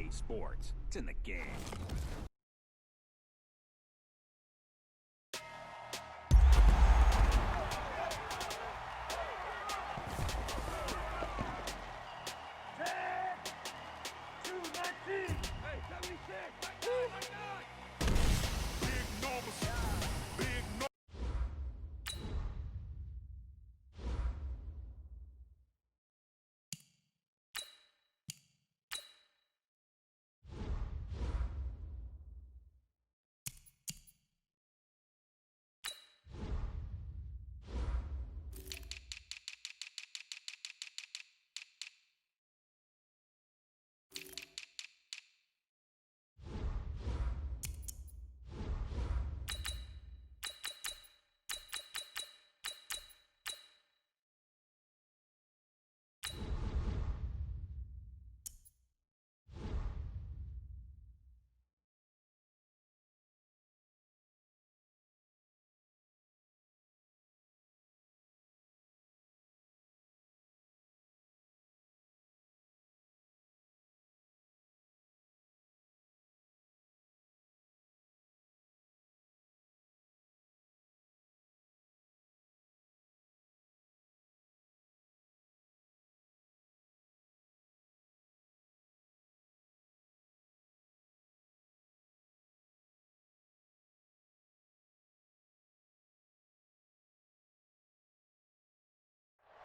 EA Sports. It's in the game.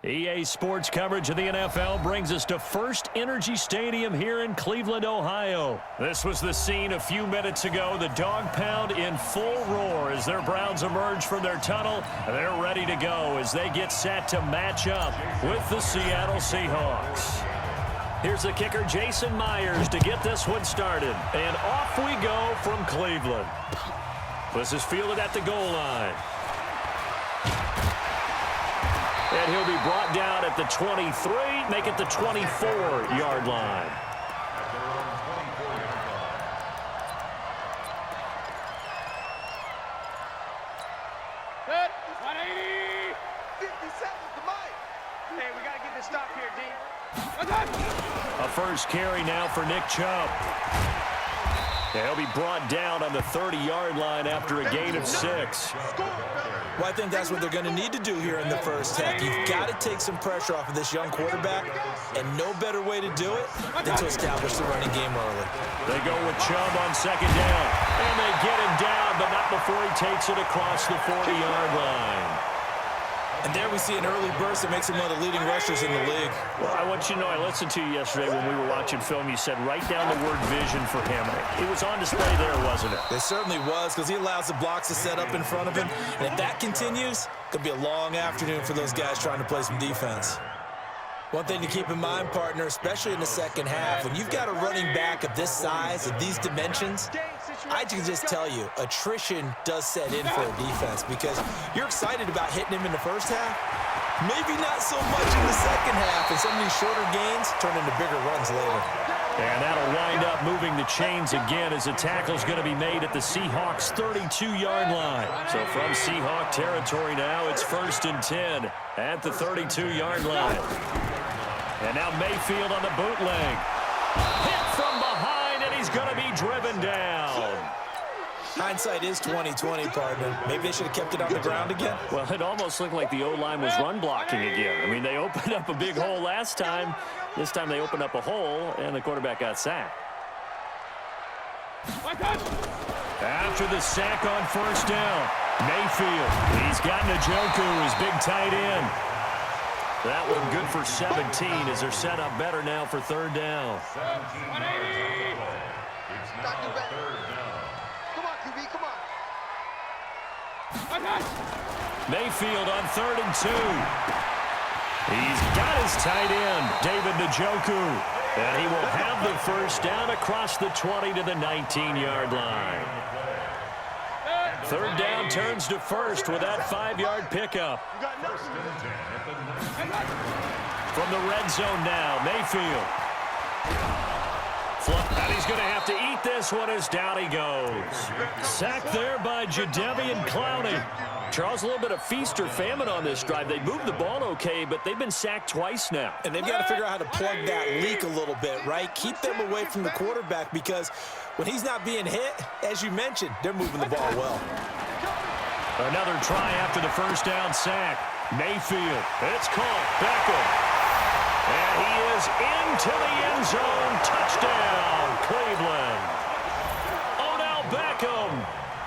EA Sports coverage of the NFL brings us to First Energy Stadium here in Cleveland, Ohio. This was the scene a few minutes ago. The dog pound in full roar as their Browns emerge from their tunnel. They're ready to go as they get set to match up with the Seattle Seahawks. Here's the kicker, Jason Myers, to get this one started. And off we go from Cleveland. This is fielded at the goal line. And he'll be brought down at the 23, make it the 24-yard line. Good. 180. 50 seconds to Mike. Hey, we got to get this stop here, D. A first carry now for Nick Chubb. And he'll be brought down on the 30-yard line after a gain of 6. Well, I think that's what they're going to need to do here in the first half. You've got to take some pressure off of this young quarterback, and no better way to do it than to establish the running game early. They go with Chubb on second down, and they get him down, but not before he takes it across the 40-yard line. And there we see an early burst that makes him one of the leading rushers in the league. Well, I want you to know, I listened to you yesterday when we were watching film. You said write down the word vision for him. It was on display there, wasn't it? It certainly was, because he allows the blocks to set up in front of him. And if that continues, it could be a long afternoon for those guys trying to play some defense. One thing to keep in mind, partner, especially in the second half, when you've got a running back of this size, of these dimensions, I can just tell you, attrition does set in for a defense because you're excited about hitting him in the first half, maybe not so much in the second half, and some of these shorter gains turn into bigger runs later. And that'll wind up moving the chains again as a tackle's going to be made at the Seahawks' 32-yard line. So from Seahawk territory now, it's 1st and 10 at the 32-yard line. And now Mayfield on the bootleg. Hit from behind, and he's going to be driven down. Hindsight is 20/20, partner. Maybe they should have kept it on the ground again. Well, it almost looked like the O-line was run blocking again. I mean, they opened up a big hole last time. This time they opened up a hole, and the quarterback got sacked. After the sack on first down, Mayfield. He's got Njoku, his big tight end. That one good for 17 as they're set up better now for third down. 180. It's now third down. Come on, QB, come on. Mayfield on 3rd and 2. He's got his tight end, David Njoku. And he will have the first down across the 20 to the 19-yard line. Third down turns to first with that 5-yard pickup. From the red zone now, Mayfield. And he's going to have to eat this one as down he goes. Sacked there by Jadeveon Clowney. Charles, a little bit of feast or famine on this drive. They moved the ball okay, but they've been sacked twice now. And they've got to figure out how to plug that leak a little bit, right? Keep them away from the quarterback because when he's not being hit, as you mentioned, they're moving the ball well. Another try after the first down sack. Mayfield. It's caught. Beckham. And he is into the end zone. Touchdown, Cleveland. Odell Beckham,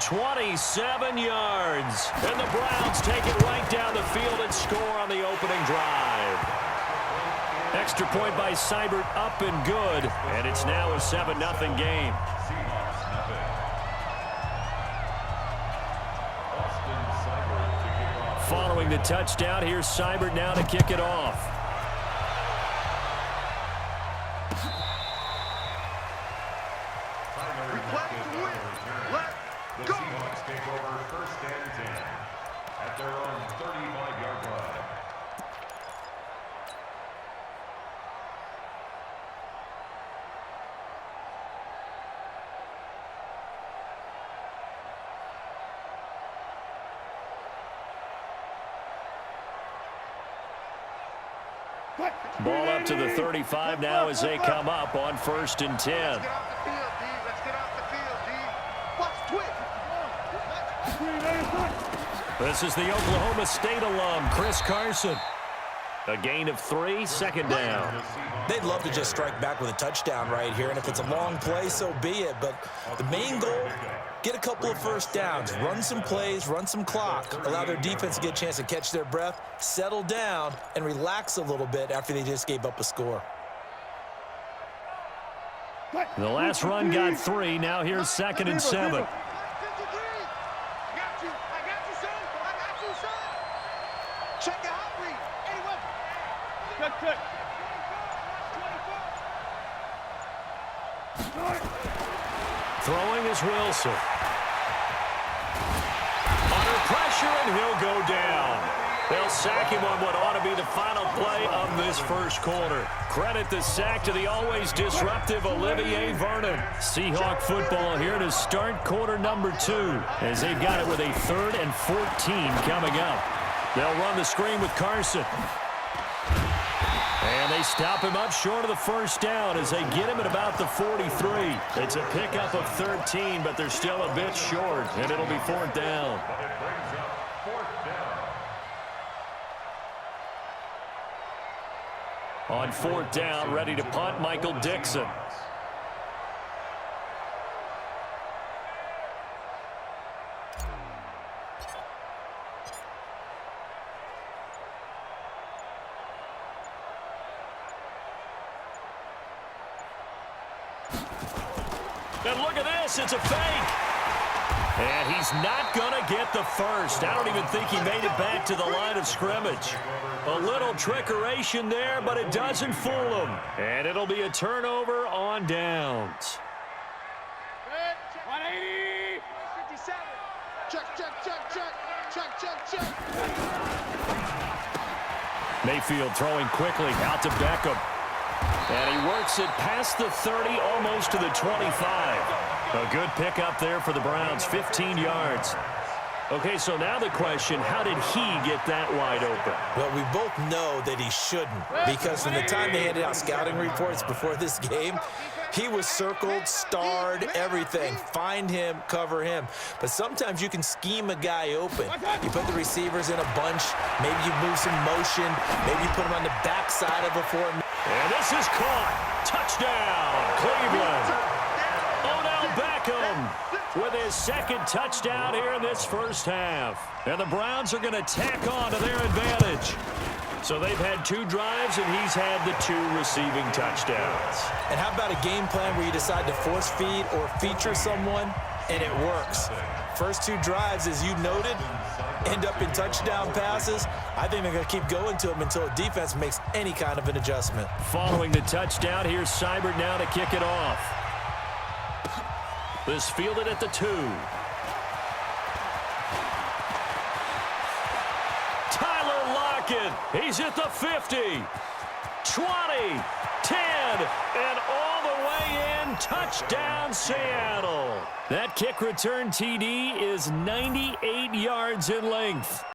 27 yards. And the Browns take it right down the field and score on the opening drive. Extra point by Seibert, up and good. And it's now a 7-0 game. Following the touchdown, here's Seibert now to kick it off. The Seahawks take over first and 10 at their own 35-yard line. Ball up to the 35 now as they come up on first and 10. Let's get off the field, D. Let's get off the field, D. Watch twitch. This is the Oklahoma State alum, Chris Carson. A gain of 3, second down. They'd love to just strike back with a touchdown right here, and if it's a long play, so be it. But the main goal, get a couple of first downs, run some plays, run some clock, allow their defense to get a chance to catch their breath, settle down, and relax a little bit after they just gave up a score. The last run got 3. Now here's second and 7. Check it out, Reed. Anyone? Throwing is Wilson. Under pressure, and he'll go down. They'll sack him on what ought to be the final play of this first quarter. Credit the sack to the always disruptive Olivier Vernon. Seahawk football here to start quarter number 2 as they've got it with a 3rd and 14 coming up. They'll run the screen with Carson. And they stop him up short of the first down as they get him at about the 43. It's a pickup of 13, but they're still a bit short, and it'll be 4th down. But it brings up 4th down. On 4th down, ready to punt, Michael Dixon. And look at this, it's a fake. And he's not going to get the first. I don't even think he made it back to the line of scrimmage. A little trickeration there, but it doesn't fool him. And it'll be a turnover on downs. 180. 57. Check. Mayfield throwing quickly out to Beckham. And he works it past the 30, almost to the 25. A good pickup there for the Browns, 15 yards. Okay, so now the question, how did he get that wide open? Well, we both know that he shouldn't, because from the time they handed out scouting reports before this game, he was circled, starred, everything. Find him, cover him. But sometimes you can scheme a guy open. You put the receivers in a bunch. Maybe you move some motion. Maybe you put him on the backside of a formation. And this is caught. Touchdown, Cleveland. Odell Beckham with his 2nd touchdown here in this first half. And the Browns are going to tack on to their advantage. So they've had 2 drives, and he's had the 2 receiving touchdowns. And how about a game plan where you decide to force feed or feature someone, and it works? First 2 drives, as you noted, end up in touchdown passes. I think they're going to keep going to them until the defense makes any kind of an adjustment. Following the touchdown, here's Seibert now to kick it off. This fielded at the 2. Tyler Lockett, he's at the 50, 20, 10, and all the way in Touchdown, Seattle. That kick return TD is 98 yards in length.